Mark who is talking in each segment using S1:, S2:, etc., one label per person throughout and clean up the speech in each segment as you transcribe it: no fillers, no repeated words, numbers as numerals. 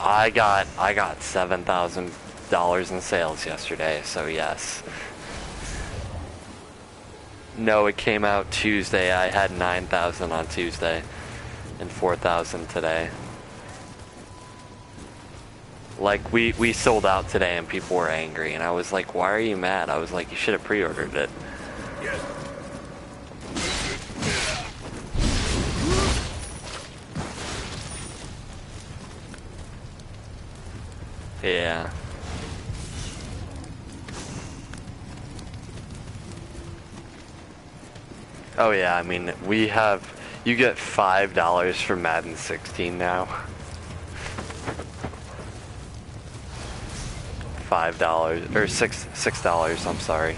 S1: I got $7,000 in sales yesterday, so yes. No, it came out Tuesday. I had 9,000 on Tuesday and 4,000 today. Like, we sold out today and people were angry, and I was like, why are you mad? I was like, you should have pre-ordered it. Yeah. Oh yeah, I mean, you get $5 for Madden 16 now. $5, or $6, I'm sorry.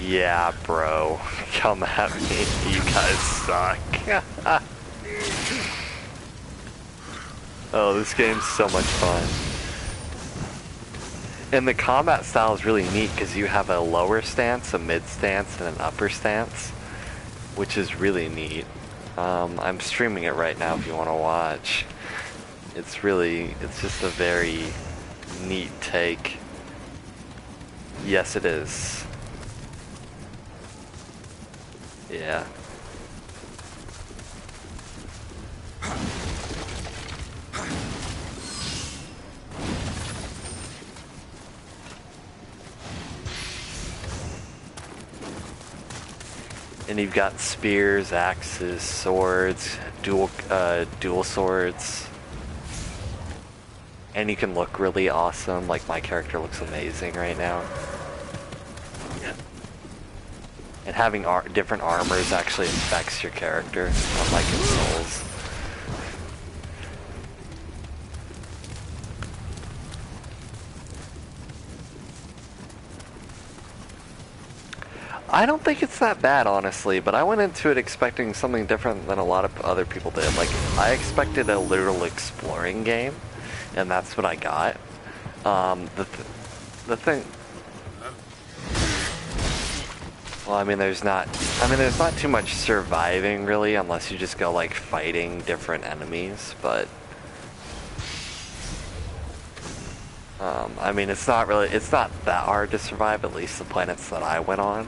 S1: Yeah, bro. Come at me. You guys suck. Oh, this game's so much fun. And the combat style is really neat because you have a lower stance, a mid stance, and an upper stance, which is really neat. I'm streaming it right now if you want to watch. It's just a very neat take. Yes, it is. Yeah. And you've got spears, axes, swords, dual swords. And you can look really awesome, like my character looks amazing right now. And having different armors actually affects your character, unlike in Souls. I don't think it's that bad, honestly, but I went into it expecting something different than a lot of other people did. Like, I expected a literal exploring game, and that's what I got. The thing... Well, I mean, there's not too much surviving, really, unless you just go, like, fighting different enemies, but... I mean, it's not that hard to survive, at least the planets that I went on.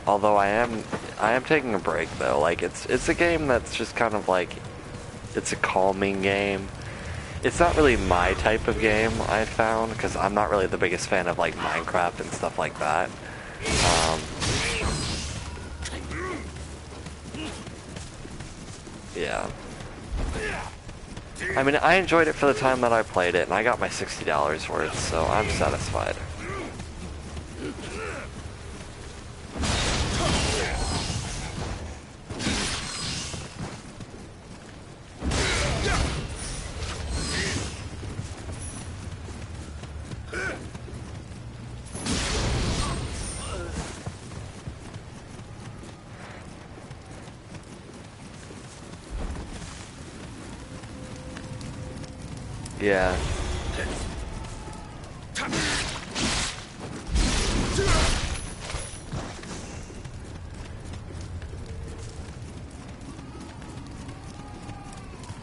S1: Although I am taking a break, though. Like, it's a game that's just kind of like, it's a calming game. It's not really my type of game, I found, because I'm not really the biggest fan of, like, Minecraft and stuff like that. Yeah. I mean, I enjoyed it for the time that I played it, and I got my $60 worth, so I'm satisfied. Yeah.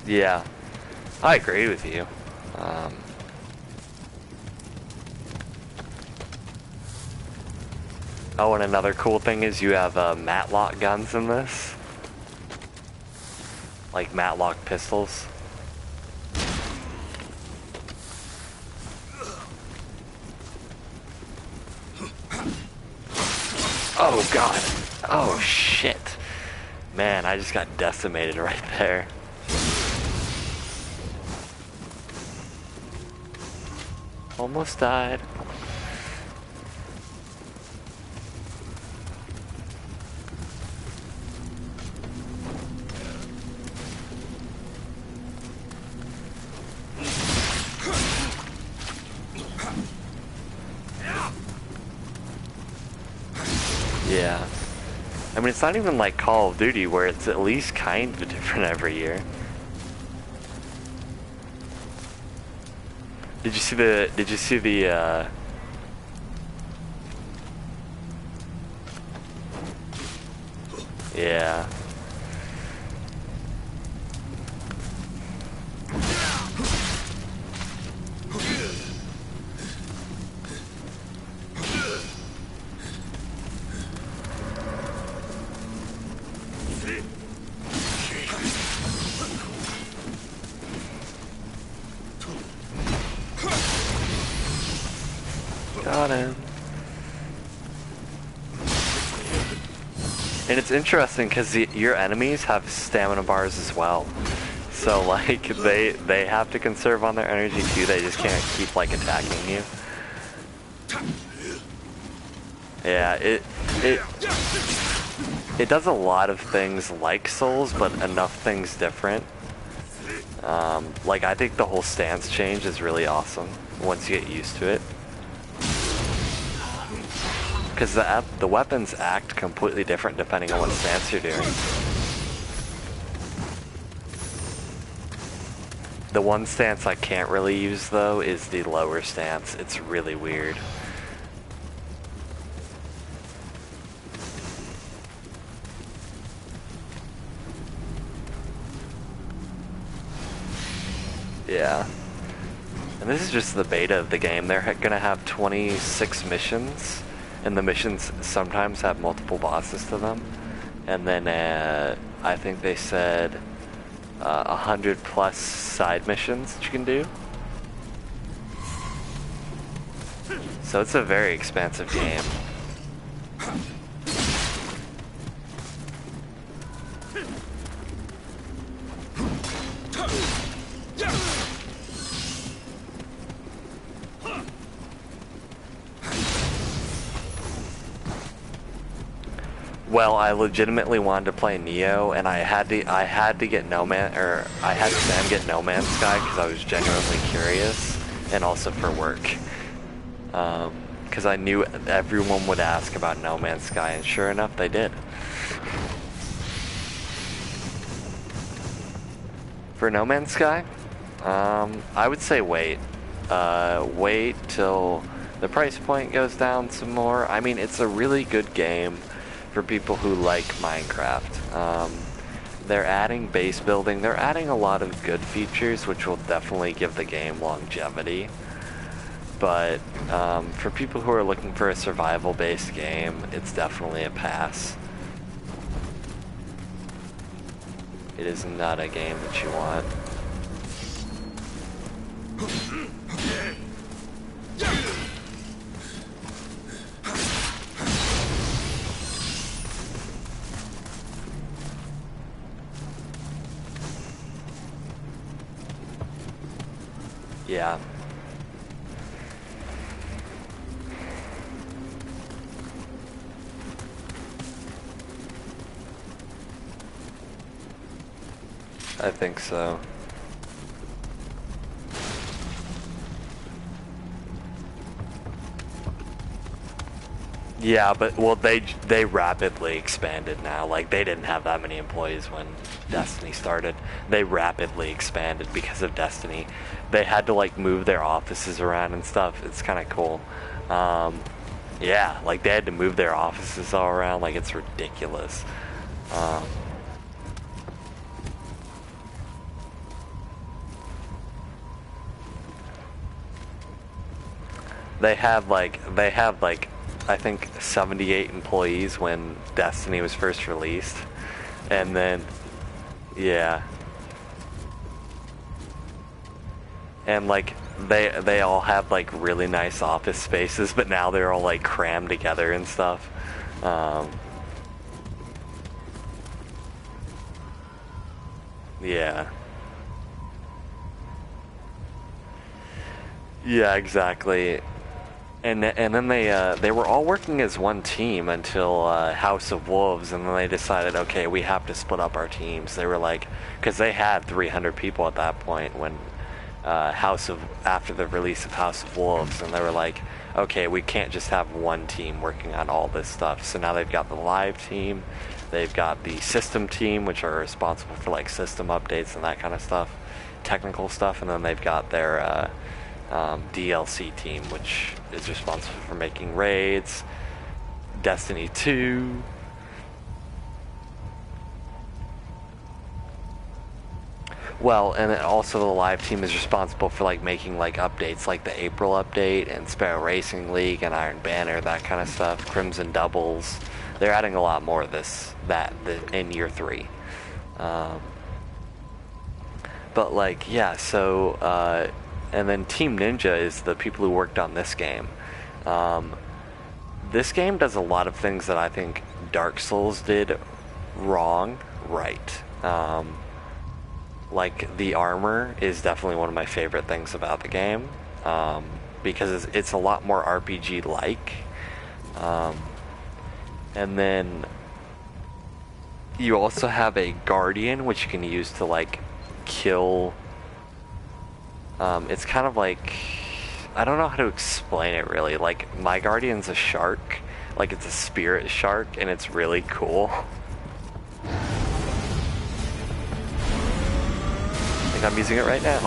S1: Yeah. I agree with you. Oh, and another cool thing is you have matlock guns in this. Like matlock pistols. Oh god. Oh shit. Man, I just got decimated right there. Almost died. Yeah. I mean, it's not even like Call of Duty where it's at least kind of different every year. Did you see the Yeah. Got him. And it's interesting because your enemies have stamina bars as well. So like they have to conserve on their energy too. They just can't keep like attacking you. Yeah, it does a lot of things like Souls, but enough things different. Like I think the whole stance change is really awesome once you get used to it. Because the weapons act completely different depending on what stance you're doing. The one stance I can't really use though is the lower stance. It's really weird. Yeah. And this is just the beta of the game. They're gonna have 26 missions. And the missions sometimes have multiple bosses to them. And then I think they said 100 plus side missions that you can do. So it's a very expansive game. Well, I legitimately wanted to play Nioh, and I had to get I had Sam get No Man's Sky because I was genuinely curious, and also for work. Because I knew everyone would ask about No Man's Sky, and sure enough, they did. For No Man's Sky, I would say wait. Wait till the price point goes down some more. I mean, it's a really good game for people who like Minecraft. They're adding base building. They're adding a lot of good features, which will definitely give the game longevity. But for people who are looking for a survival-based game, it's definitely a pass. It is not a game that you want. Yeah. I think so. Yeah, but well, they rapidly expanded now. Like they didn't have that many employees when Destiny started. They rapidly expanded because of Destiny. They had to like move their offices around and stuff. It's kind of cool. Yeah, like they had to move their offices all around. Like it's ridiculous. They had like I think 78 employees when Destiny was first released, and then yeah, and like they all have like really nice office spaces, but now they're all like crammed together and stuff. Yeah. Yeah, exactly. And then they were all working as one team until House of Wolves, and then they decided, okay, we have to split up our teams. They were like, because they had 300 people at that point when after the release of House of Wolves, and they were like, okay, we can't just have one team working on all this stuff. So now they've got the live team, they've got the system team, which are responsible for like system updates and that kind of stuff, technical stuff, and then they've got their DLC team, which is responsible for making raids, Destiny 2. Well, and then also the live team is responsible for like making like updates like the April update and Sparrow Racing League and Iron Banner, that kind of stuff, Crimson Doubles. They're adding a lot more of that in year 3. But like, yeah, so, and then Team Ninja is the people who worked on this game. This game does a lot of things that I think Dark Souls did wrong, right. Like, the armor is definitely one of my favorite things about the game, because it's a lot more RPG-like. And then you also have a Guardian, which you can use to, like, kill. It's kind of like, I don't know how to explain it really. Like, my Guardian's a shark, like it's a spirit shark, and it's really cool. I think I'm using it right now.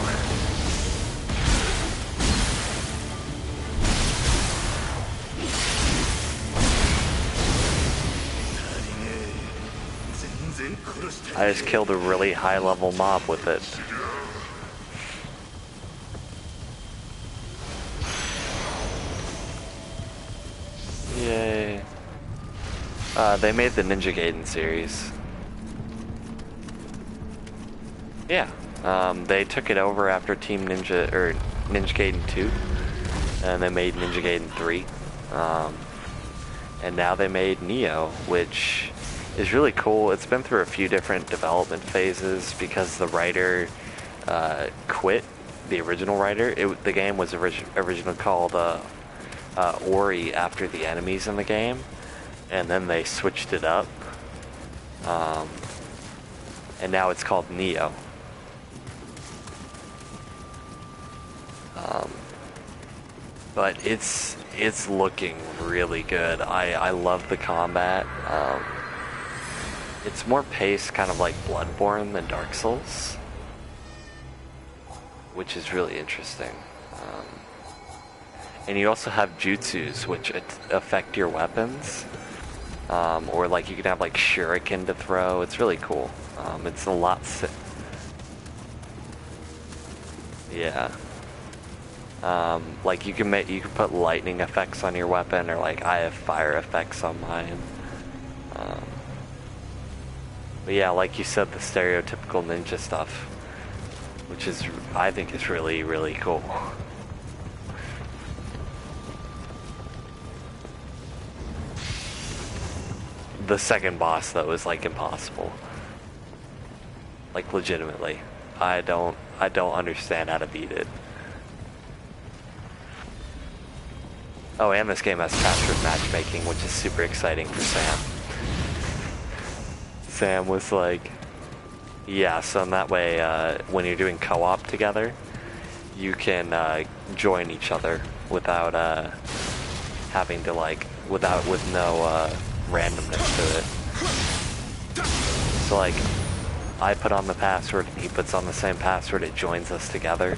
S1: I just killed a really high level mob with it. Yay. They made the Ninja Gaiden series. Yeah. They took it over after Team Ninja, or Ninja Gaiden 2. And they made Ninja Gaiden 3. And now they made Nioh, which is really cool. It's been through a few different development phases because the writer quit, the original writer. The game was originally called Ori after the enemies in the game, and then they switched it up, and now it's called Nioh. But it's looking really good. I love the combat. It's more paced, kind of like Bloodborne than Dark Souls, which is really interesting. And you also have jutsus, which affect your weapons. Or like you can have like shuriken to throw. It's really cool. It's a lot. Yeah. Like you can put lightning effects on your weapon, or like I have fire effects on mine. But yeah, like you said, the stereotypical ninja stuff, which is, I think, is really, really cool. The second boss, though, is like impossible. Like, legitimately. I don't understand how to beat it. Oh, and this game has password matchmaking, which is super exciting for Sam. Sam was like, yeah, so in that way, when you're doing co-op together, you can join each other without having to, like, with no randomness to it. So, like, I put on the password and he puts on the same password, it joins us together.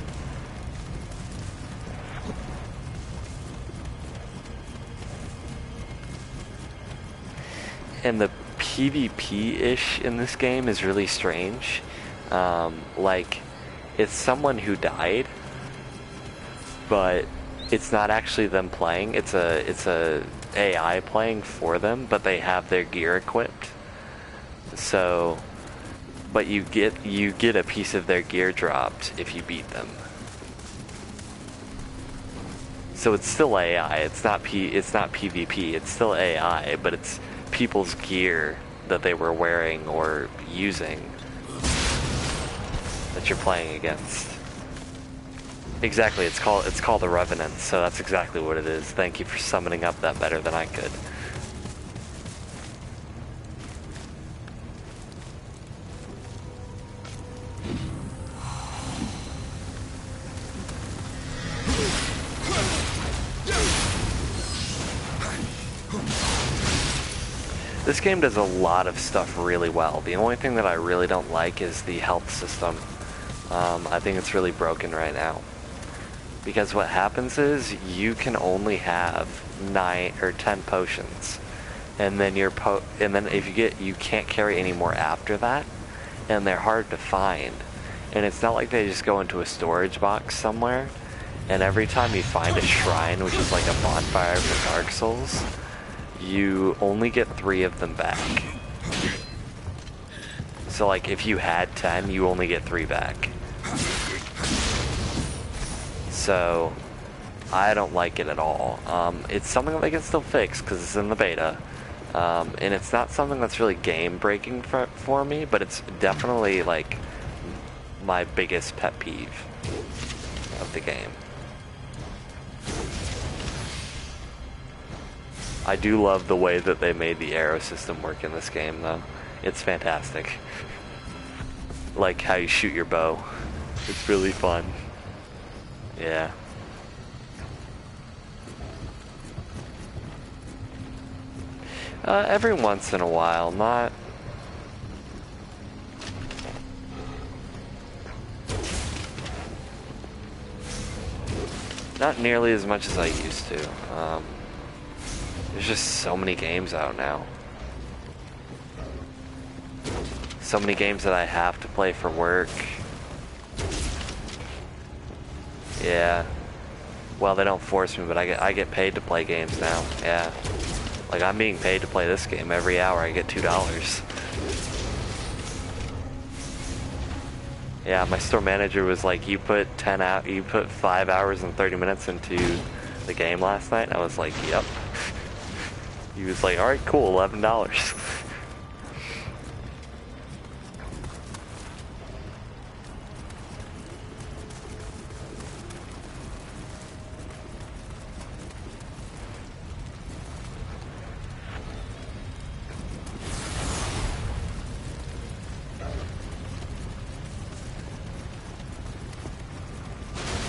S1: And the PvP-ish in this game is really strange. Like, it's someone who died, but it's not actually them playing. It's a AI playing for them, but they have their gear equipped. So, but you get a piece of their gear dropped if you beat them. So it's still AI. It's not PvP. It's still AI, but it's people's gear that they were wearing or using that you're playing against. Exactly, it's called the Revenant, so that's exactly what it is. Thank you for summoning up that better than I could. This game does a lot of stuff really well. The only thing that I really don't like is the health system. I think it's really broken right now. Because what happens is you can only have 9 or 10 potions, and then if you can't carry any more after that, and they're hard to find. And it's not like they just go into a storage box somewhere, and every time you find a shrine, which is like a bonfire for Dark Souls, you only get 3 of them back. So like if you had 10, you only get 3 back. So I don't like it at all. It's something that they can still fix because it's in the beta. And it's not something that's really game breaking for me, but it's definitely like my biggest pet peeve of the game. I do love the way that they made the arrow system work in this game though. It's fantastic. Like how you shoot your bow. It's really fun. Yeah. Every once in a while, not nearly as much as I used to. There's just so many games out now. So many games that I have to play for work. Yeah. Well, they don't force me, but I get paid to play games now. Yeah. Like, I'm being paid to play this game. Every hour I get $2. Yeah, my store manager was like, you put 5 hours and 30 minutes into the game last night? And I was like, yep. He was like, alright, cool, $11.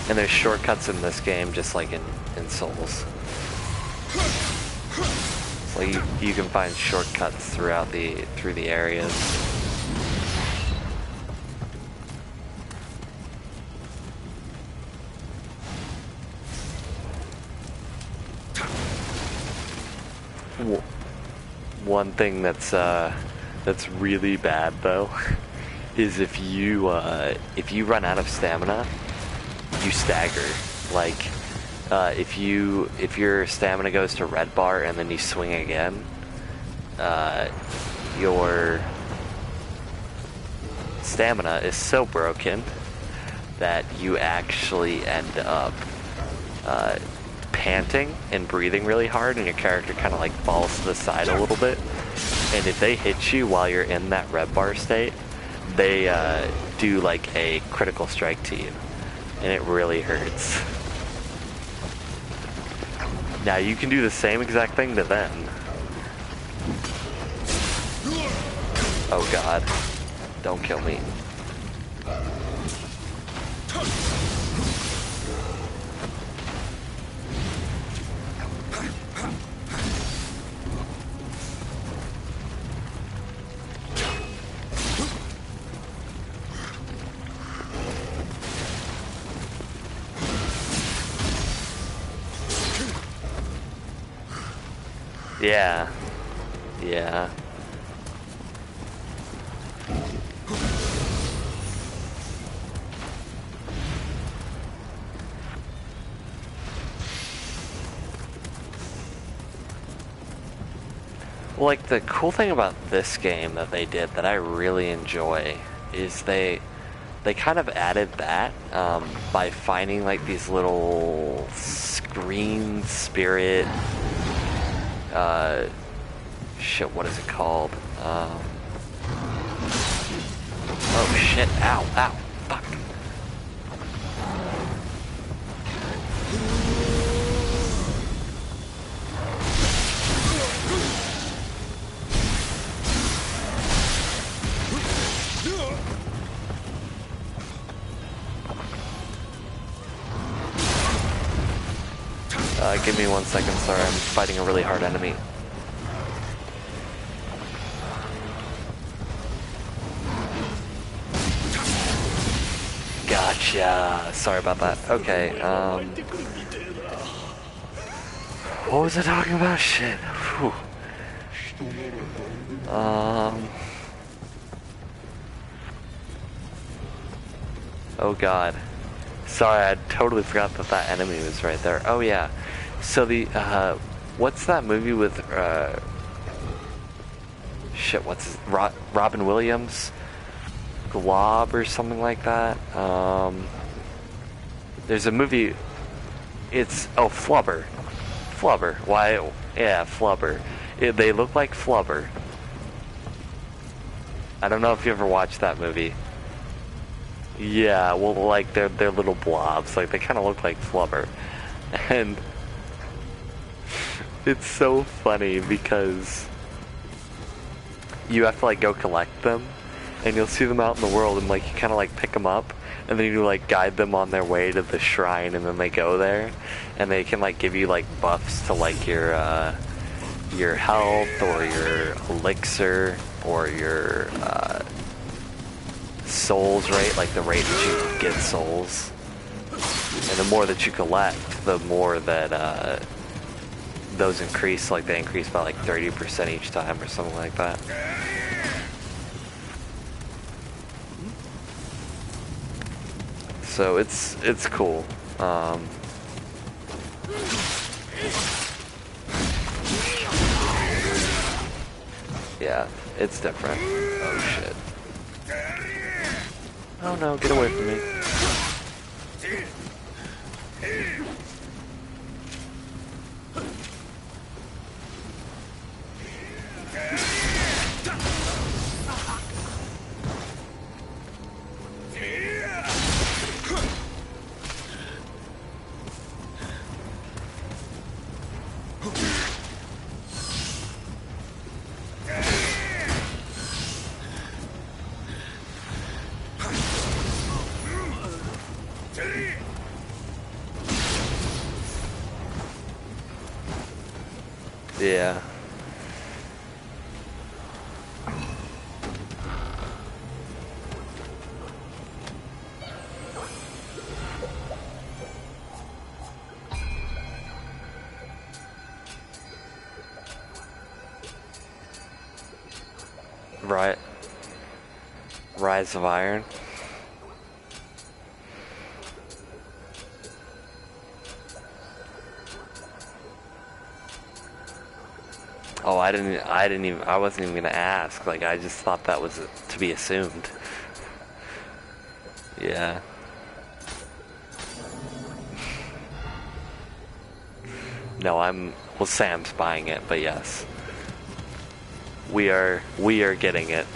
S1: And there's shortcuts in this game, just like in Souls. So you can find shortcuts through the areas. One thing that's really bad though is if you run out of stamina, you stagger. Like if your stamina goes to red bar and then you swing again, your stamina is so broken that you actually end up panting and breathing really hard, and your character kind of like falls to the side a little bit. And if they hit you while you're in that red bar state, they do like a critical strike to you, and it really hurts. Now you can do the same exact thing to them. Oh god, don't kill me. Yeah. Yeah. Well, like, the cool thing about this game that they did that I really enjoy is they kind of added that by finding like these little screen spirit shit, what is it called? Oh shit, ow, fuck. Give me 1 second, sorry, I'm fighting a really hard enemy. Gotcha. Sorry about that. Okay, what was I talking about? Shit. Whew. Oh god. Sorry, I totally forgot that that enemy was right there. Oh yeah. So the, what's that movie with, shit, what's his, Robin Williams? Glob or something like that? There's a movie, it's, oh, Flubber. Flubber. Why, yeah, Flubber. They look like Flubber. I don't know if you ever watched that movie. Yeah, well, like, they're little blobs. Like, they kind of look like Flubber. And it's so funny because you have to, like, go collect them. And you'll see them out in the world and, like, you kind of, like, pick them up. And then you, like, guide them on their way to the shrine. And then they go there. And they can, like, give you, like, buffs to, like, your health or your elixir or your, souls, right? Like the rate that you get souls. And the more that you collect, the more that those increase. Like they increase by like 30% each time or something like that. So it's cool. Yeah, it's different. Oh shit. Oh no, get away from me. Yeah. Right. Rise of Iron. Oh, I wasn't even gonna ask. Like, I just thought that was to be assumed. Yeah. No, well, Sam's buying it, but yes. We are getting it.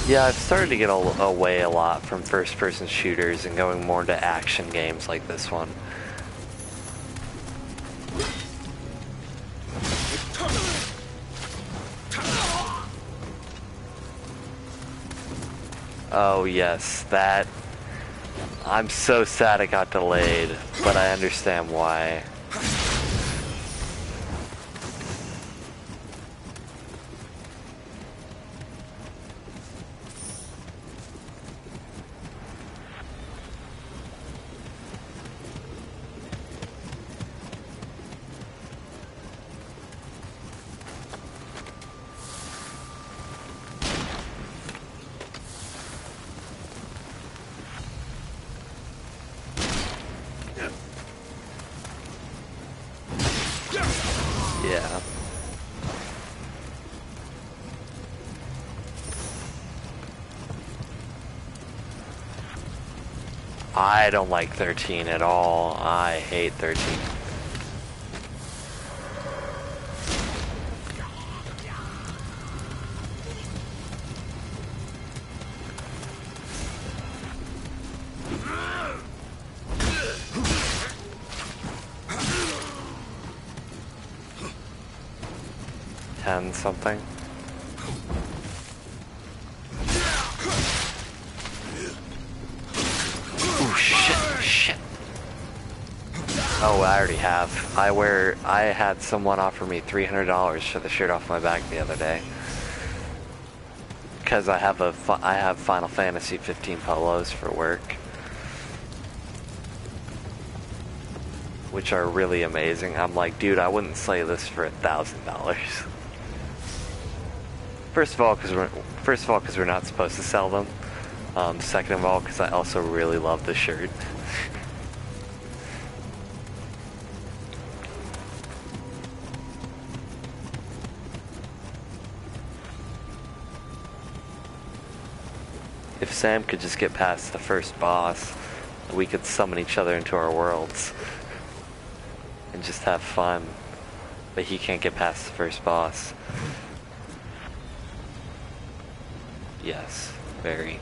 S1: Yeah, I've started to get away a lot from first-person shooters and going more into action games like this one. Oh yes, that... I'm so sad it got delayed, but I understand why. Yeah. I don't like 13 at all. I hate 13. 10 something. Ooh, shit. Oh, I already have. I had someone offer me $300 for the shirt off my back the other day. Because I have Final Fantasy 15 polos for work. Which are really amazing. I'm like, dude, I wouldn't sell this for $1,000. First of all, because we're not supposed to sell them. Second of all, because I also really love the shirt. If Sam could just get past the first boss, we could summon each other into our worlds and just have fun. But he can't get past the first boss. Yes, very.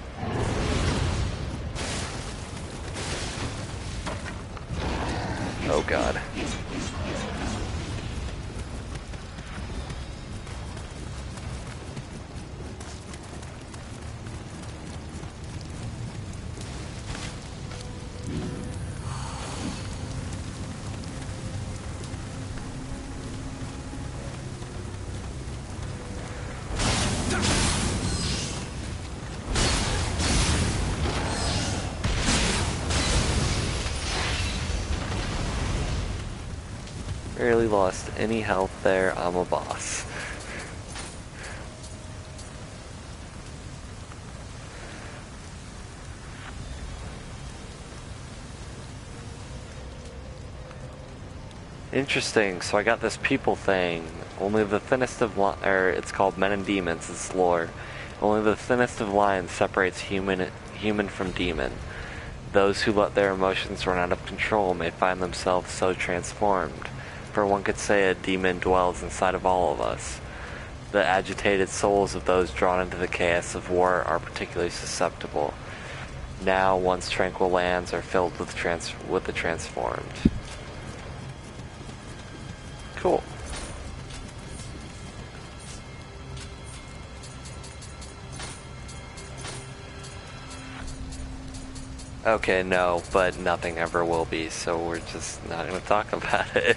S1: Oh god. Barely lost any health there. I'm a boss. Interesting. So I got this people thing. Only the thinnest of it's called Men and Demons. It's lore. Only the thinnest of lines separates human from demon. Those who let their emotions run out of control may find themselves so transformed. For one could say a demon dwells inside of all of us. The agitated souls of those drawn into the chaos of war are particularly susceptible. Now, once tranquil lands are filled with the transformed. Cool. Okay, no, but nothing ever will be, so we're just not going to talk about it.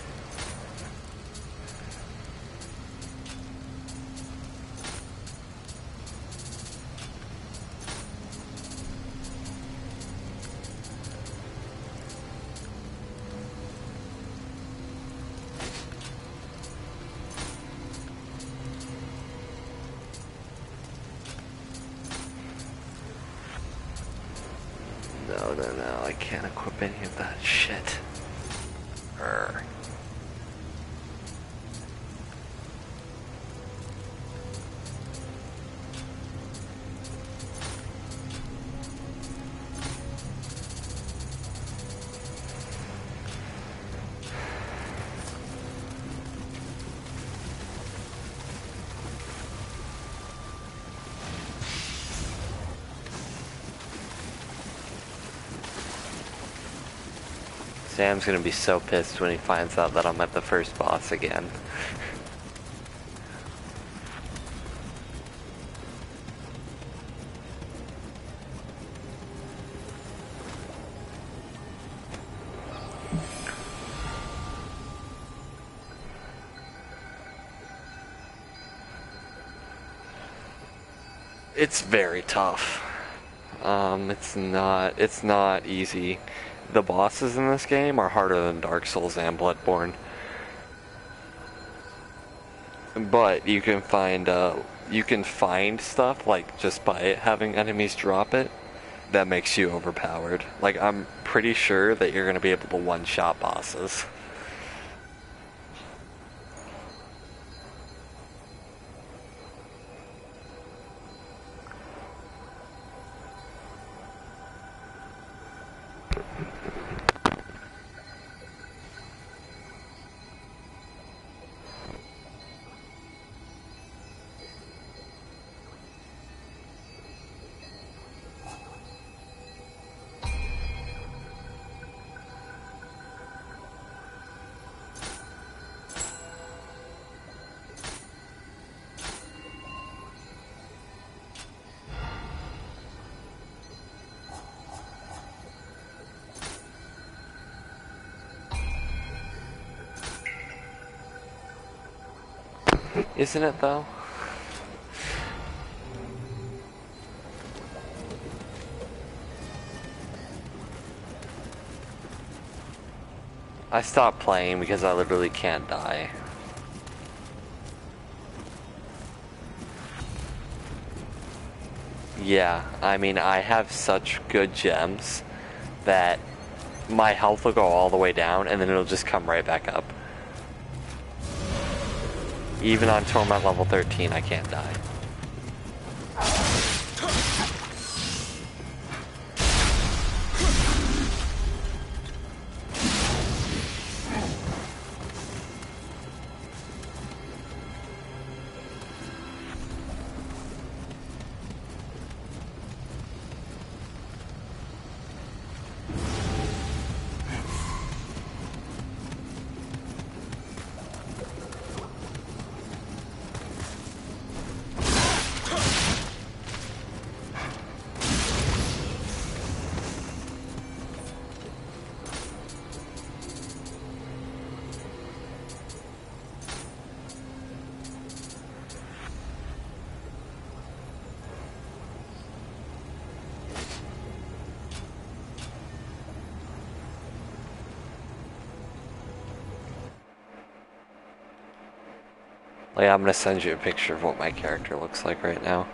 S1: No, I can't equip any of that shit. Urgh. Sam's gonna be so pissed when he finds out that I'm at the first boss again. It's very tough. It's not easy. The bosses in this game are harder than Dark Souls and Bloodborne. But you can find stuff like just by having enemies drop it that makes you overpowered. Like I'm pretty sure that you're gonna be able to one-shot bosses. Isn't it though? I stopped playing because I literally can't die. Yeah, I mean, I have such good gems that my health will go all the way down and then it'll just come right back up. Even on Torment level 13, I can't die. Like, I'm gonna send you a picture of what my character looks like right now.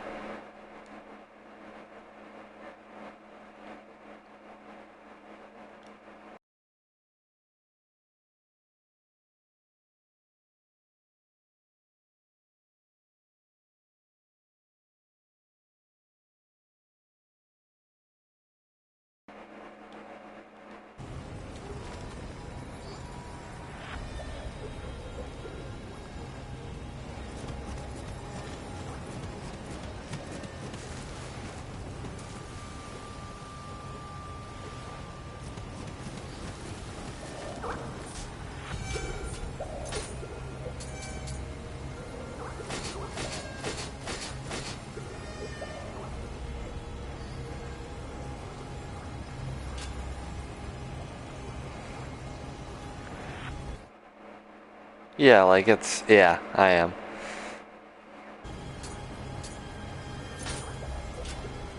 S1: Yeah, like it's, yeah, I am.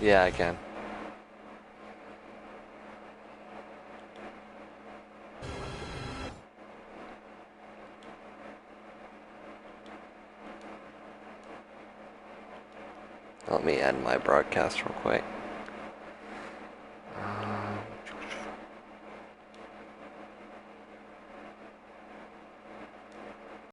S1: Yeah, I can. Let me end my broadcast real quick.